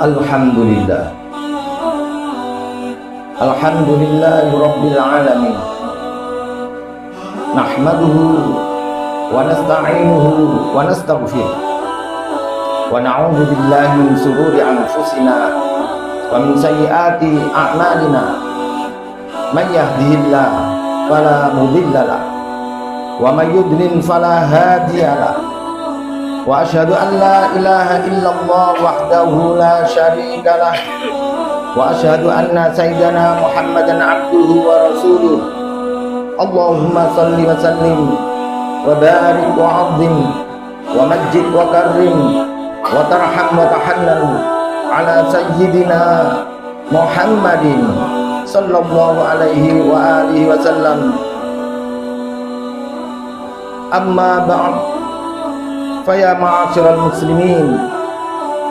Alhamdulillah. Alhamdulillahi Rabbil Alamin. Nahmaduhu wa nasta'inuhu wa nastaghfiruh. Wa na'udzu billahi min shururi anfusina wa min sayyiati a'malina. Man yahdihillahu fala mudilla lahu wa may yudlil fala hadiya lahu. Wa asyhadu an la ilaha illallah wahdahu la syarika lah. Wa asyhadu anna sayyidana Muhammadan abduhu wa rasuluh. Allahumma salli wa sallim wa barik wa 'azzim wa majjid wa karrim wa tarham wa tahannan ala sayyidina Muhammadin sallallahu alaihi wa alihi wa sallam. Amma ba'd. Faya ma'asyiral muslimin,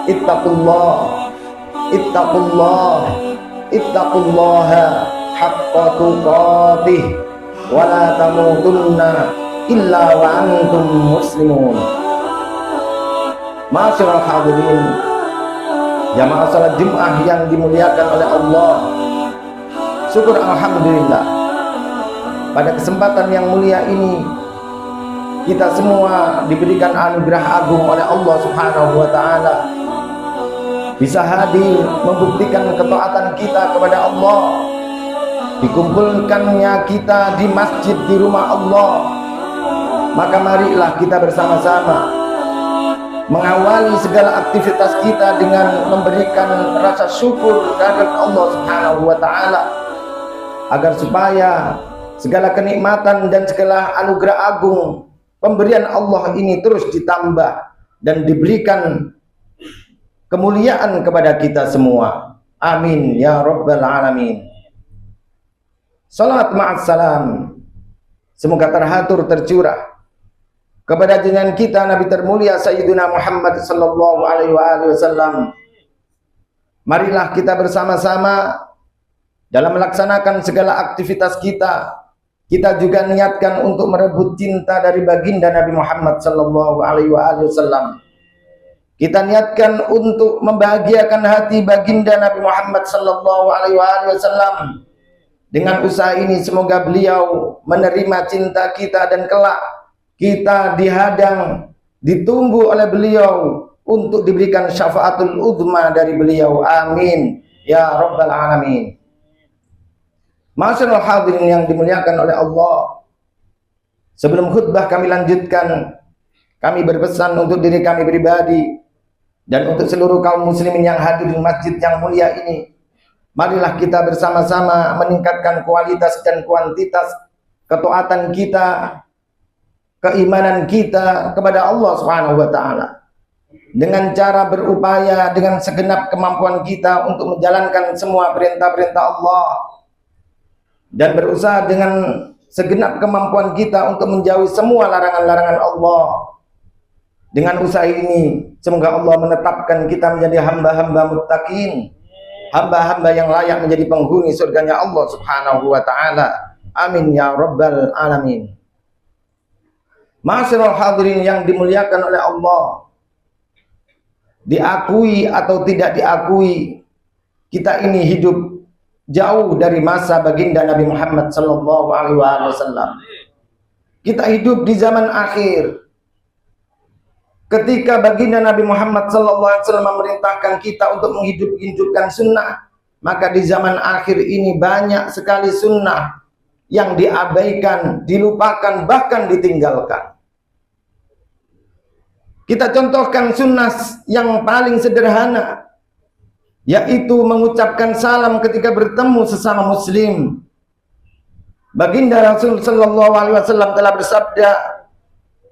ittaqullaha haqqa tuqatih wa la tamutunna illa wa antum muslimun. Ma'asyiral hadirin, jamaah salat Jumat yang dimuliakan oleh Allah. Syukur alhamdulillah, pada kesempatan yang mulia ini kita semua diberikan anugerah agung oleh Allah Subhanahu wa ta'ala, bisa hadir membuktikan ketaatan kita kepada Allah, dikumpulkannya kita di masjid di rumah Allah. Maka marilah kita bersama-sama mengawali segala aktivitas kita dengan memberikan rasa syukur kehadirat Allah Subhanahu wa ta'ala, agar supaya segala kenikmatan dan segala anugerah agung pemberian Allah ini terus ditambah dan diberikan kemuliaan kepada kita semua. Amin ya Rabbal Alamin. Salat ma'assalam, semoga terhatur tercurah kepada junjungan kita Nabi termulia Sayyidina Muhammad sallallahu alaihi wasallam. Marilah kita bersama-sama dalam melaksanakan segala aktivitas kita. Kita juga niatkan untuk merebut cinta dari baginda Nabi Muhammad sallallahu alaihi wasallam. Kita niatkan untuk membahagiakan hati baginda Nabi Muhammad sallallahu alaihi wasallam. Dengan usaha ini semoga beliau menerima cinta kita dan kelak kita dihadang, ditunggu oleh beliau untuk diberikan syafaatul uzma dari beliau. Amin ya Rabbal Alamin. Ma'asyiral hadirin yang dimuliakan oleh Allah, sebelum khutbah kami lanjutkan, kami berpesan untuk diri kami pribadi dan untuk seluruh kaum muslimin yang hadir di masjid yang mulia ini. Marilah kita bersama-sama meningkatkan kualitas dan kuantitas ketaatan kita, keimanan kita kepada Allah Subhanahu wa ta'ala, dengan cara berupaya dengan segenap kemampuan kita untuk menjalankan semua perintah-perintah Allah, dan berusaha dengan segenap kemampuan kita untuk menjauhi semua larangan-larangan Allah. Dengan usaha ini semoga Allah menetapkan kita menjadi hamba-hamba muttaqin, hamba-hamba yang layak menjadi penghuni surganya Allah Subhanahu wa ta'ala. Amin ya Rabbal Alamin. Ma'asyiral hadirin yang dimuliakan oleh Allah, diakui atau tidak diakui, kita ini hidup jauh dari masa baginda Nabi Muhammad sallallahu alaihi wasallam. Kita hidup di zaman akhir, ketika baginda Nabi Muhammad sallallahu alaihi wasallam memerintahkan kita untuk menghidupkan sunnah. Maka di zaman akhir ini banyak sekali sunnah yang diabaikan, dilupakan, bahkan ditinggalkan. Kita contohkan sunnah yang paling sederhana, yaitu mengucapkan salam ketika bertemu sesama muslim. Baginda Rasul sallallahu alaihi wasallam telah bersabda,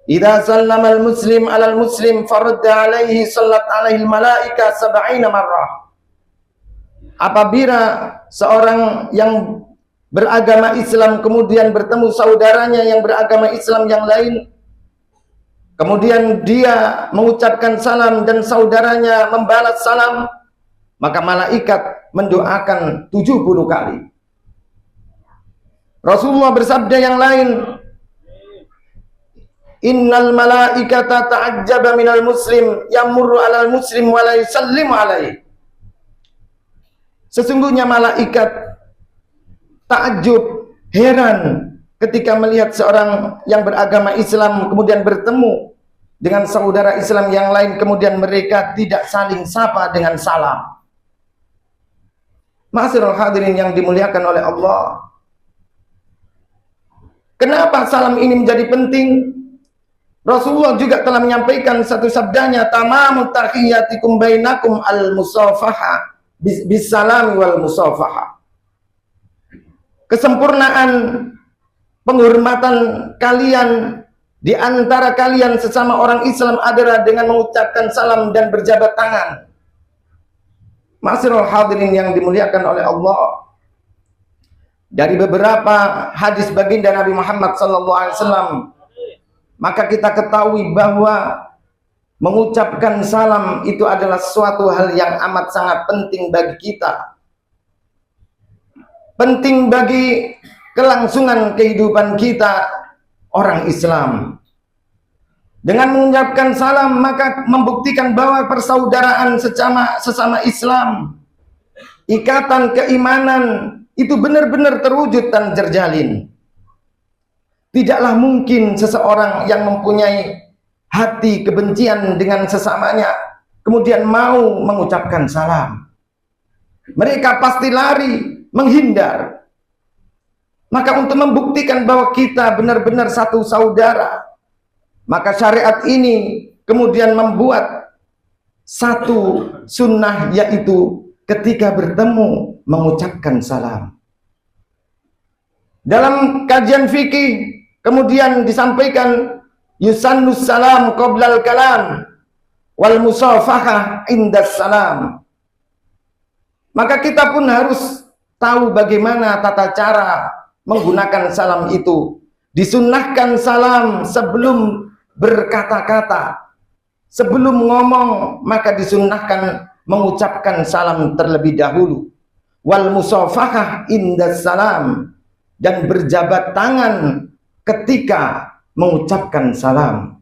"Idza sallama al-muslim 'alal muslim faradda 'alaihi sallat 'alaihi al-malaika 70 marrah." Apabila seorang yang beragama Islam kemudian bertemu saudaranya yang beragama Islam yang lain, kemudian dia mengucapkan salam dan saudaranya membalas salam, maka malaikat mendoakan 70 kali. Rasulullah bersabda yang lain, Innal malaikata ta'ajjaba minal muslim yamurru alal muslim wa la yusallimu alaihi. Sesungguhnya malaikat takjub, heran ketika melihat seorang yang beragama Islam kemudian bertemu dengan saudara Islam yang lain, kemudian mereka tidak saling sapa dengan salam. Ma'asyiral hadirin yang dimuliakan oleh Allah. Kenapa salam ini menjadi penting? Rasulullah juga telah menyampaikan satu sabdanya, tamamut tahiyyatikum bainakum al-musafaha bis-salami wal musafaha. Kesempurnaan penghormatan kalian di antara kalian sesama orang Islam adalah dengan mengucapkan salam dan berjabat tangan. Ma'asyiral hadirin yang dimuliakan oleh Allah. Dari beberapa hadis baginda Nabi Muhammad SAW, maka kita ketahui bahwa mengucapkan salam itu adalah suatu hal yang amat sangat penting bagi kita. Penting bagi kelangsungan kehidupan kita orang Islam. Dengan mengucapkan salam maka membuktikan bahwa persaudaraan sesama Islam, ikatan keimanan itu benar-benar terwujud dan terjalin. Tidaklah mungkin seseorang yang mempunyai hati kebencian dengan sesamanya kemudian mau mengucapkan salam. Mereka pasti lari, menghindar. Maka untuk membuktikan bahwa kita benar-benar satu saudara, maka syariat ini kemudian membuat satu sunnah, yaitu ketika bertemu mengucapkan salam. Dalam kajian fikih kemudian disampaikan yusannus salam qoblal kalam wal musafahah indas salam. Maka kita pun harus tahu bagaimana tata cara menggunakan salam itu. Disunnahkan salam sebelum berkata-kata, sebelum ngomong maka disunnahkan mengucapkan salam terlebih dahulu. Wal musafahah indas salam, dan berjabat tangan ketika mengucapkan salam.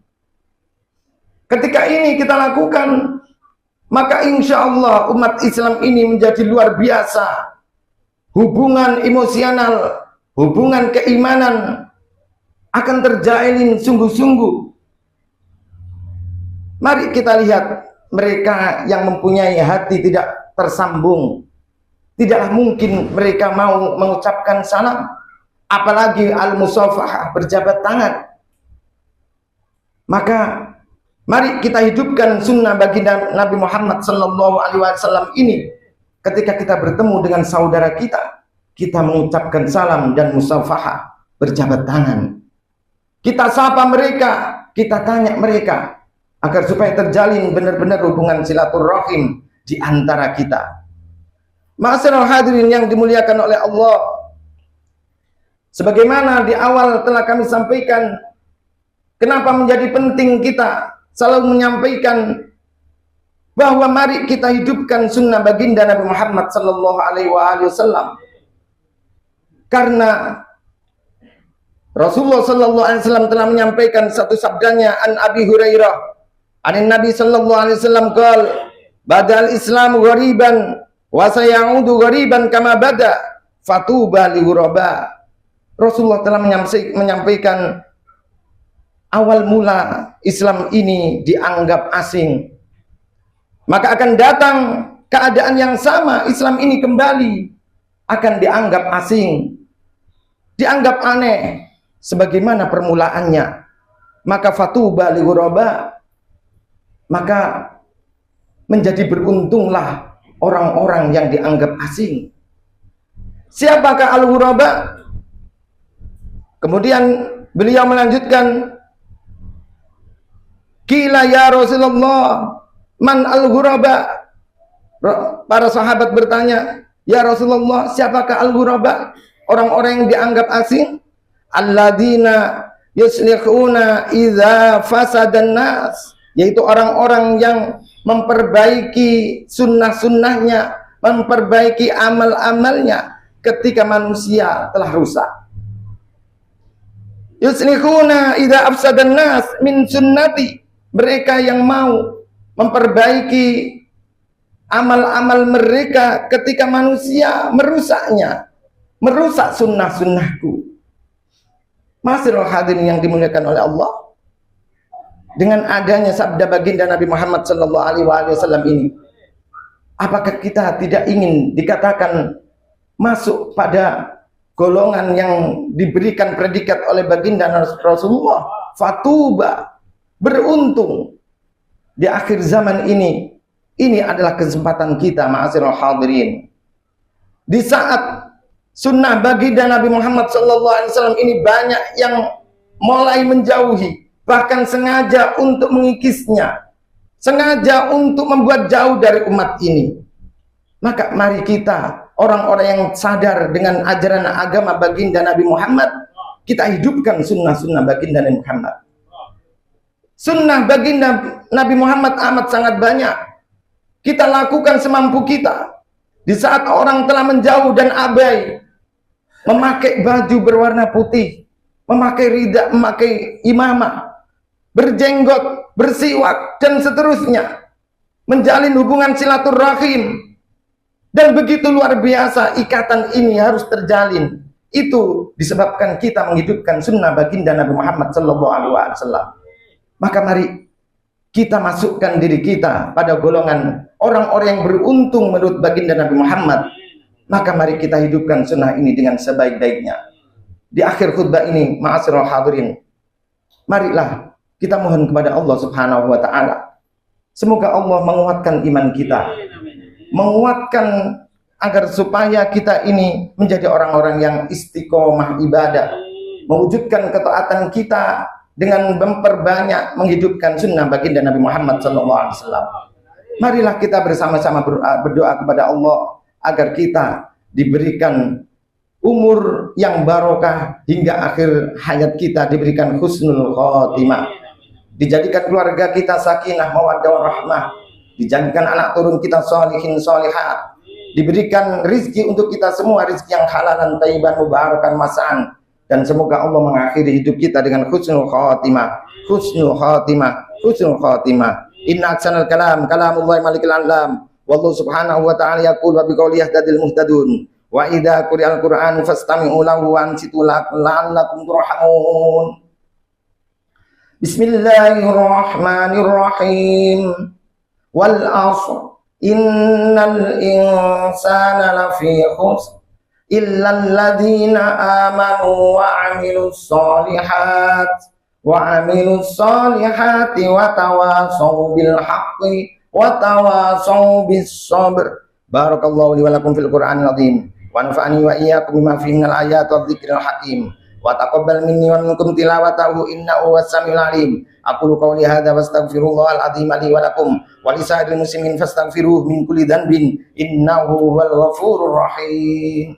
Ketika ini kita lakukan, maka insya Allah umat Islam ini menjadi luar biasa. Hubungan emosional, hubungan keimanan akan terjalin sungguh-sungguh. Mari kita lihat mereka yang mempunyai hati tidak tersambung. Tidaklah mungkin mereka mau mengucapkan salam, apalagi al-musafahah, berjabat tangan. Maka mari kita hidupkan sunnah baginda Nabi Muhammad SAW ini. Ketika kita bertemu dengan saudara kita, kita mengucapkan salam dan musafahah, berjabat tangan. Kita sapa mereka, kita tanya mereka, agar supaya terjalin benar-benar hubungan silaturahim di antara kita. Ma'asyiral hadirin yang dimuliakan oleh Allah, sebagaimana di awal telah kami sampaikan, kenapa menjadi penting kita selalu menyampaikan bahwa mari kita hidupkan sunnah baginda Nabi Muhammad SAW. Karena Rasulullah SAW telah menyampaikan satu sabdanya, an Abi Hurairah, an Nabi SAW qala, badal Islam ghariban wa sayaudu ghariban kama bada fatuba li ghuraba. Rasulullah telah menyampaikan awal mula Islam ini dianggap asing, maka akan datang keadaan yang sama, Islam ini kembali akan dianggap asing, dianggap aneh sebagaimana permulaannya. Maka fatuba li ghuraba, maka menjadi beruntunglah orang-orang yang dianggap asing. Siapakah al-ghuraba? Kemudian beliau melanjutkan, qila ya Rasulullah man al-ghuraba. Para sahabat bertanya, ya Rasulullah, siapakah al-ghuraba? Orang-orang yang dianggap asing. Alladzina yuslihuna idza fasadan nas, yaitu orang-orang yang memperbaiki sunnah-sunnahnya, memperbaiki amal-amalnya ketika manusia telah rusak. Yuslihuna idza afsadan nas min sunnati, mereka yang mau memperbaiki amal-amal mereka ketika manusia merusaknya, merusak sunnah-sunnahku. Masirul hadirin yang dimuliakan oleh Allah, dengan adanya sabda baginda Nabi Muhammad sallallahu alaihi wasallam ini, apakah kita tidak ingin dikatakan masuk pada golongan yang diberikan predikat oleh baginda Rasulullah, fatuba, beruntung di akhir zaman ini. Ini adalah kesempatan kita, ma'asyiral hadirin. Di saat sunnah baginda Nabi Muhammad SAW ini banyak yang mulai menjauhi, bahkan sengaja untuk mengikisnya, sengaja untuk membuat jauh dari umat ini. Maka mari kita, orang-orang yang sadar dengan ajaran agama baginda Nabi Muhammad, kita hidupkan sunnah-sunnah baginda Nabi Muhammad. Sunnah baginda Nabi Muhammad amat sangat banyak. Kita lakukan semampu kita. Di saat orang telah menjauh dan abai, memakai baju berwarna putih, memakai rida, memakai imamah, berjenggot, bersiwak, dan seterusnya, menjalin hubungan silaturahim, dan begitu luar biasa ikatan ini harus terjalin. Itu disebabkan kita menghidupkan sunnah baginda Nabi Muhammad SAW. Maka mari kita masukkan diri kita pada golongan orang-orang yang beruntung menurut baginda Nabi Muhammad. Maka mari kita hidupkan sunnah ini dengan sebaik-baiknya. Di akhir khutbah ini, ma'asyiral hadirin, marilah kita mohon kepada Allah Subhanahu wa taala, semoga Allah menguatkan iman kita, menguatkan agar supaya kita ini menjadi orang-orang yang istiqomah ibadah, mewujudkan ketaatan kita dengan memperbanyak menghidupkan sunnah baginda Nabi Muhammad SAW. Marilah kita bersama-sama berdoa kepada Allah agar kita diberikan umur yang barokah hingga akhir hayat kita, diberikan husnul khotimah, dijadikan keluarga kita sakinah mawaddah warahmah, dijadikan anak turun kita sholihin sholihat, diberikan rizki untuk kita semua, rizki yang halalan thayyiban mubarakan mas'an, dan semoga Allah mengakhiri hidup kita dengan husnul khotimah, husnul khotimah, husnul khotimah. Inna aksanal kalam kalamullahi malikil alam, wallahu subhanahu wa ta'ala yaqul wa biqawli yahdadil muhtadun, wa idha quri'al qur'an fastami'u lahu wa ansitu la'allakum turhamun. Bismillahirrahmanirrahim. Wal 'ashr innal insana lafi khusr illa alladhina amanu wa 'amilus solihati wa tawasaw bil haqqi wa tawasaw bis sabr. Barakallahu li wa lakum fil Qur'anil azim wa nafa'ani wa iyyakum bima fihi minal ayati wadh-dhikril hakim wa taqabbal minni wa minkum tilawatahu innahu was-sami'ul alim. Aqulu qawli hadza wastaghfirullahal azim li wa lakum wa li sa'iril muslimin fastaghfiruhu min kulli dhanbin innahu huwal ghafurur rahim.